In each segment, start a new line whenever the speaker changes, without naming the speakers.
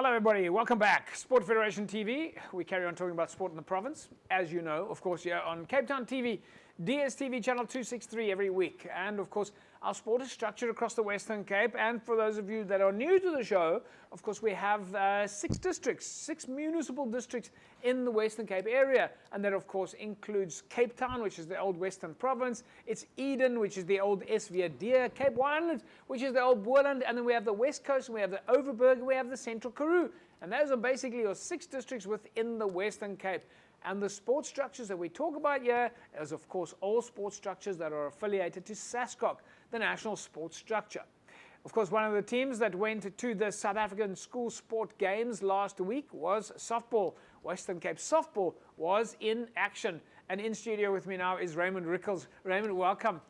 Hello everybody, welcome back. Sport Federation TV. We carry on talking about sport in the province. As you know, of course, here on Cape Town TV, DStv channel 263 every week. And of course, our sport is structured across the Western Cape. And for those of you that are new to the show, of course, we have 6 districts, 6 municipal districts in the Western Cape area. And that, of course, includes Cape Town, which is the old Western Province. It's Eden, which is the old Esviadeer. Cape Winelands, which is the old Boerland. And then we have the West Coast, and we have the Overberg, and we have the Central Karoo. And those are basically your 6 districts within the Western Cape. And the sports structures that we talk about here is, of course, all sports structures that are affiliated to SASCOC, the national sports structure. Of course, one of the teams that went to the South African School Sport Games last week was softball. Western Cape softball was in action. And in studio with me now is Raymond Rickles. Raymond, welcome.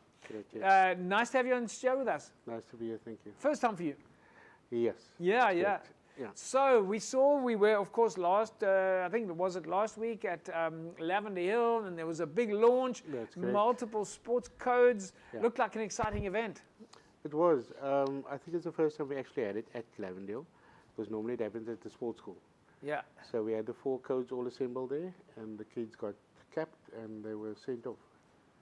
Nice to have you on the show with us.
Nice to be here, thank you.
First time for you?
Yes.
Yeah.
Yeah.
So we were, of course, I think was it last week at Lavender Hill, and there was a big launch, multiple sports codes. Yeah. Looked like an exciting event.
It was. I think it's the first time we actually had it at Lavender Hill, because normally it happens at the sports school.
Yeah.
So we had the 4 codes all assembled there, and the kids got capped, and they were sent off.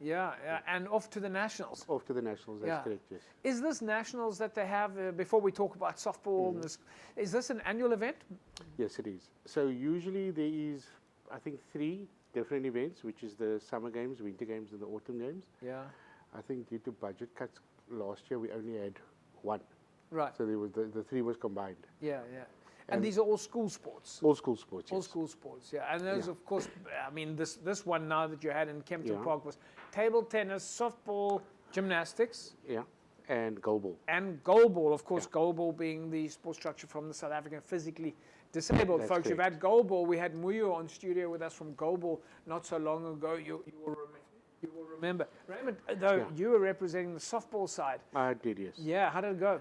Yeah, and off to the Nationals.
Off to the Nationals, that's correct, yes.
Is this Nationals that they have, before we talk about softball, is this an annual event?
Yes, it is. So usually there is, I think, 3 different events, which is the summer games, winter games, and the autumn games.
Yeah.
I think due to budget cuts last year, we only had 1.
Right.
So there was the 3 was combined.
Yeah. And these are all school sports?
All school sports, yes.
All school sports, yeah. And those, of course, I mean, this one now that you had in Kempton Park was table tennis, softball, gymnastics.
Yeah, and goalball.
And goalball, of course, goalball being the sports structure from the South African physically disabled folks. Correct. You've had goalball. We had Muyo on studio with us from goalball not so long ago. You will remember. Raymond, though, you were representing the softball side.
I did, yes.
Yeah, how did it go?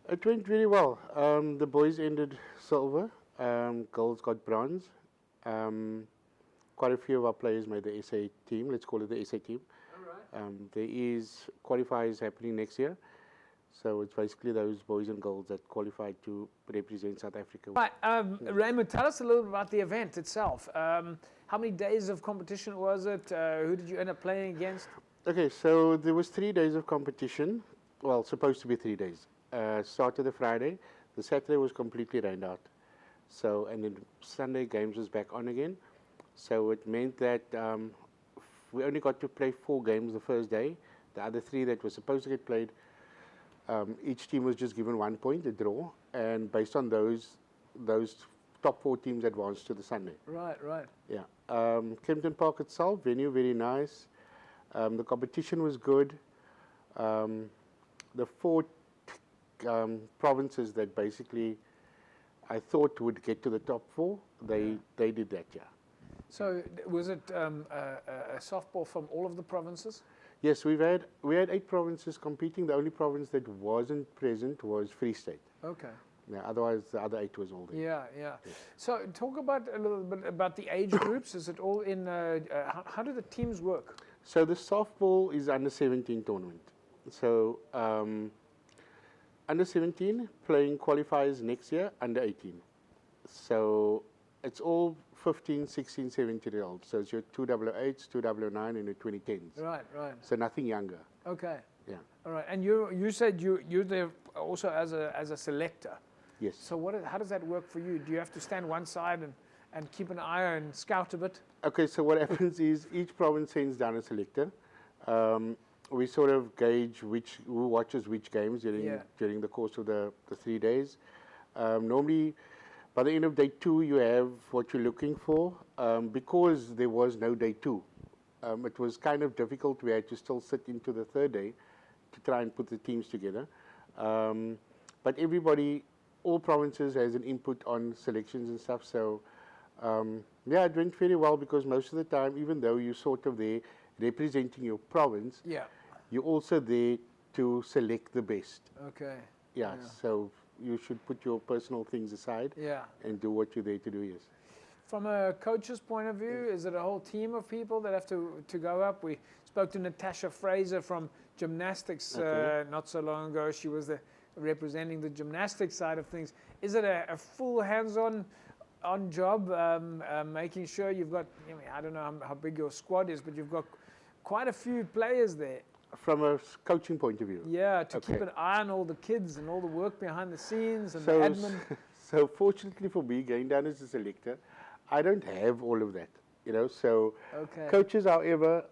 It went really well. The boys ended silver. Girls got bronze. Quite a few of our players made the SA team. Let's call it the SA team.
All right.
There is qualifiers happening next year. So it's basically those boys and girls that qualified to represent South Africa.
Right. Raymond, tell us a little bit about the event itself. How many days of competition was it? Who did you end up playing against?
Okay, so there was 3 days of competition. Well, supposed to be 3 days. Started the Friday. The Saturday was completely rained out. So, and then Sunday games was back on again. So it meant that we only got to play 4 games the first day. The other 3 that were supposed to get played, each team was just given 1 point, a draw, and based on those top 4 teams advanced to the Sunday.
Right.
Yeah. Kempton Park itself, venue very nice. The competition was good. The 4 provinces that basically I thought would get to the top 4, they did that, yeah. So
was it a softball from all of the provinces?
Yes, we had 8 provinces competing. The only province that wasn't present was Free State.
Okay.
Yeah, otherwise the other 8 was all there.
Yeah. Yes. So talk about a little bit about the age groups. Is it all in? How do the teams work?
So the softball is under 17 tournament. So under 17 playing qualifiers next year, under 18. So it's all 15, 16, 17-year-olds. So it's your 200-8s, 200-9, and your 2010s.
Right.
So nothing younger.
Okay.
Yeah.
All right. And you said you're there also as a selector.
Yes.
So how does that work for you? Do you have to stand one side and keep an eye and scout a bit?
Okay. So what happens is each province sends down a selector. We sort of gauge who watches which games during the course of the 3 days. Normally, by the end of day 2, you have what you're looking for. Because there was no day 2, it was kind of difficult. We had to still sit into the 3rd day to try and put the teams together. But all provinces has an input on selections and stuff. So, yeah, it went very well because most of the time, even though you're sort of there representing your province, you're also there to select the best.
Okay.
Yeah. So you should put your personal things aside and do what you're there to do, yes.
From a coach's point of view, is it a whole team of people that have to go up? We spoke to Natasha Fraser from gymnastics not so long ago. She was the representing the gymnastics side of things. Is it a full hands-on job, making sure you've got, I don't know how big your squad is, but you've got quite a few players there.
From a coaching point of view?
Yeah, to keep an eye on all the kids and all the work behind the scenes and the admin.
So fortunately for me, going down as a selector, I don't have all of that, So coaches, however,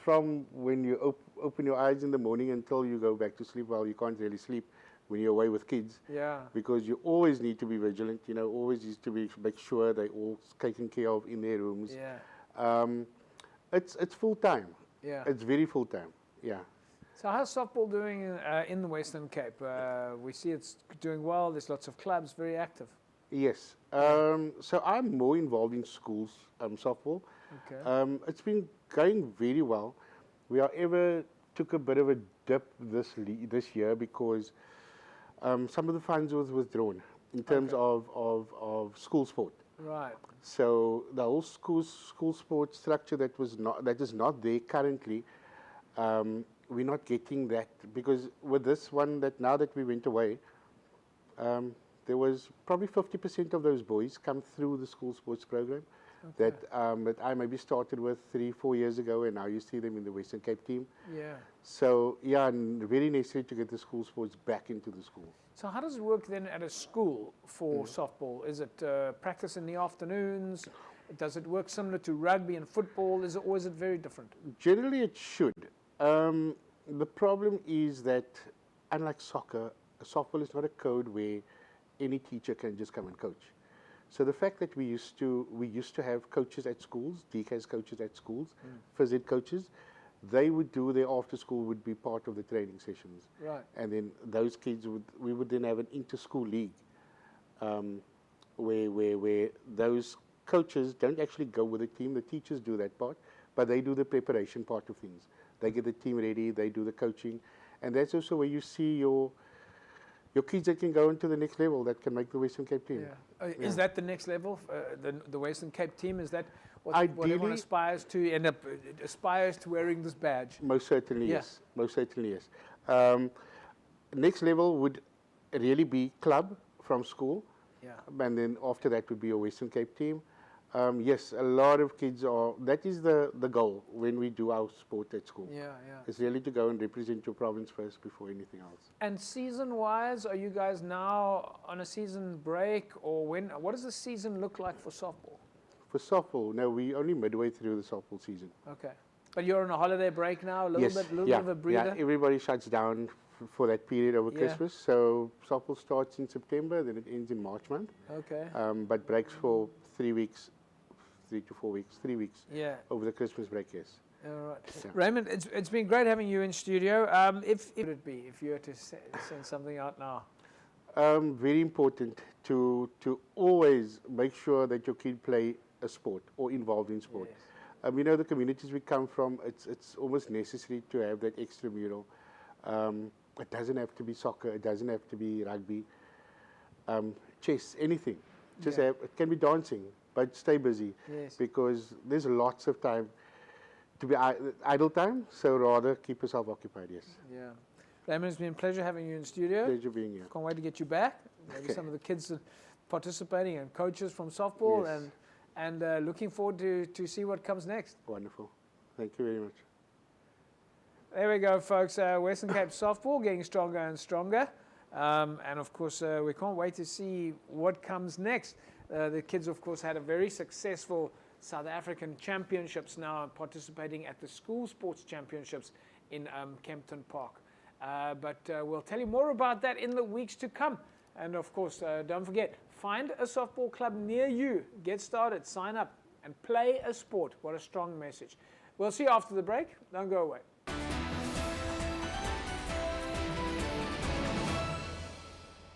from when you open your eyes in the morning until you go back to sleep, well, you can't really sleep when you're away with kids.
Yeah.
Because you always need to be vigilant, always need to make sure they're all taken care of in their rooms.
Yeah.
It's full time.
Yeah.
It's very full time. Yeah.
So how's softball doing in the Western Cape? We see it's doing well. There's lots of clubs, very active.
Yes. So I'm more involved in schools softball.
Okay.
It's been going very well. We however took a bit of a dip this year because some of the funds was withdrawn in terms of school sport.
Right.
So the whole school sport structure that is not there currently. We're not getting that because with this one now that we went away, there was probably 50% of those boys come through the school sports program that I maybe started with 3-4 years ago, and now you see them in the Western Cape team.
Yeah.
So yeah, and very necessary to get the school sports back into the school.
So how does it work then at a school for softball? Is it practice in the afternoons? Does it work similar to rugby and football? Or is it very different?
Generally, it should. The problem is that, unlike soccer, softball is not a code where any teacher can just come and coach. So the fact that we used to have coaches at schools, DK's coaches at schools, phys ed coaches, they would do their after school would be part of the training sessions.
Right.
And then those kids we would then have an inter-school league, where those coaches don't actually go with the team. The teachers do that part, but they do the preparation part of things. They get the team ready, they do the coaching, and that's also where you see your kids that can go into the next level, that can make the Western Cape team.
Yeah. Is that the next level, the Western Cape team? Is that what everyone aspires to end up aspires to wearing this badge?
Most certainly, yes. Most certainly, yes. Next level would really be club from school, and then after that would be a Western Cape team. Yes, a lot of kids that is the goal when we do our sport at school.
Yeah.
It's really to go and represent your province first before anything else.
And season-wise, are you guys now on a season break, or what does the season look like for softball?
For softball, no, we're only midway through the softball season.
Okay. But you're on a holiday break now, a little bit of a breather?
Yeah, everybody shuts down for that period over Christmas. So softball starts in September, then it ends in March month.
Okay.
But breaks for 3 weeks. 3 to 4 weeks, 3 weeks over the Christmas break, yes.
All right. So. Raymond, it's been great having you in studio. If you were to send something out now?
Very important to always make sure that your kid play a sport or involved in sport. Yes. The communities we come from, it's almost necessary to have that extramural. It doesn't have to be soccer, it doesn't have to be rugby, chess, anything. It can be dancing. But stay busy, because there's lots of time to be idle time, so rather keep yourself occupied, yes.
Yeah. Raymond, it's been a pleasure having you in studio.
Pleasure being here.
Can't wait to get you back. Maybe some of the kids participating and coaches from softball, and looking forward to see what comes next.
Wonderful. Thank you very much.
There we go, folks. Western Cape softball getting stronger and stronger. And of course, we can't wait to see what comes next. The kids, of course, had a very successful South African championships now, participating at the school sports championships in Kempton Park. But we'll tell you more about that in the weeks to come. And of course, don't forget, find a softball club near you. Get started, sign up, and play a sport. What a strong message. We'll see you after the break. Don't go away.